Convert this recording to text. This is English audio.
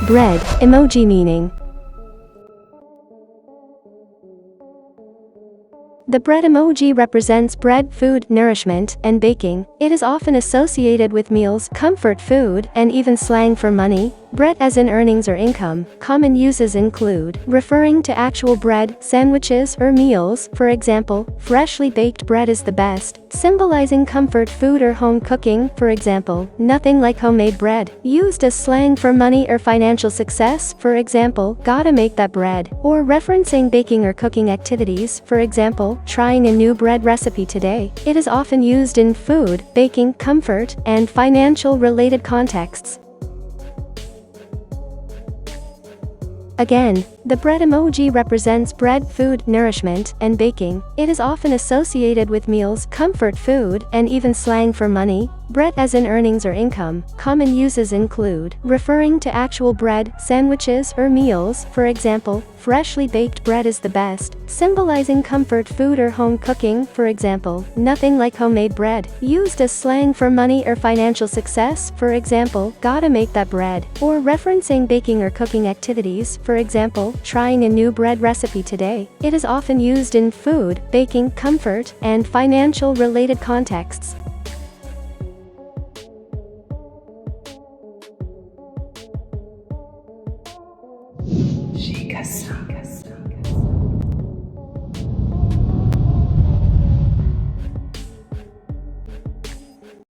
Bread, emoji meaning. The bread emoji represents bread, food, nourishment, and baking. It is often associated with meals, comfort food, and even slang for money. Bread as in earnings or income. Common uses include referring to actual bread, sandwiches, or meals. For example, freshly baked bread is the best. Symbolizing comfort food or home cooking. For example, nothing like homemade bread. Used as slang for money or financial success. For example, gotta make that bread. Or referencing baking or cooking activities. For example, trying a new bread recipe today. It is often used in food, baking, comfort, and financial related contexts. Again, the bread emoji represents bread, food, nourishment, and baking. It is often associated with meals, comfort food, and even slang for money. Bread as in earnings or income. Common uses include referring to actual bread, sandwiches, or meals. For example, freshly baked bread is the best. Symbolizing comfort food or home cooking. For example, nothing like homemade bread. Used as slang for money or financial success. For example, gotta make that bread. Or referencing baking or cooking activities. For example, trying a new bread recipe today. It is often used in food, baking, comfort, and financial related contexts. Chicas.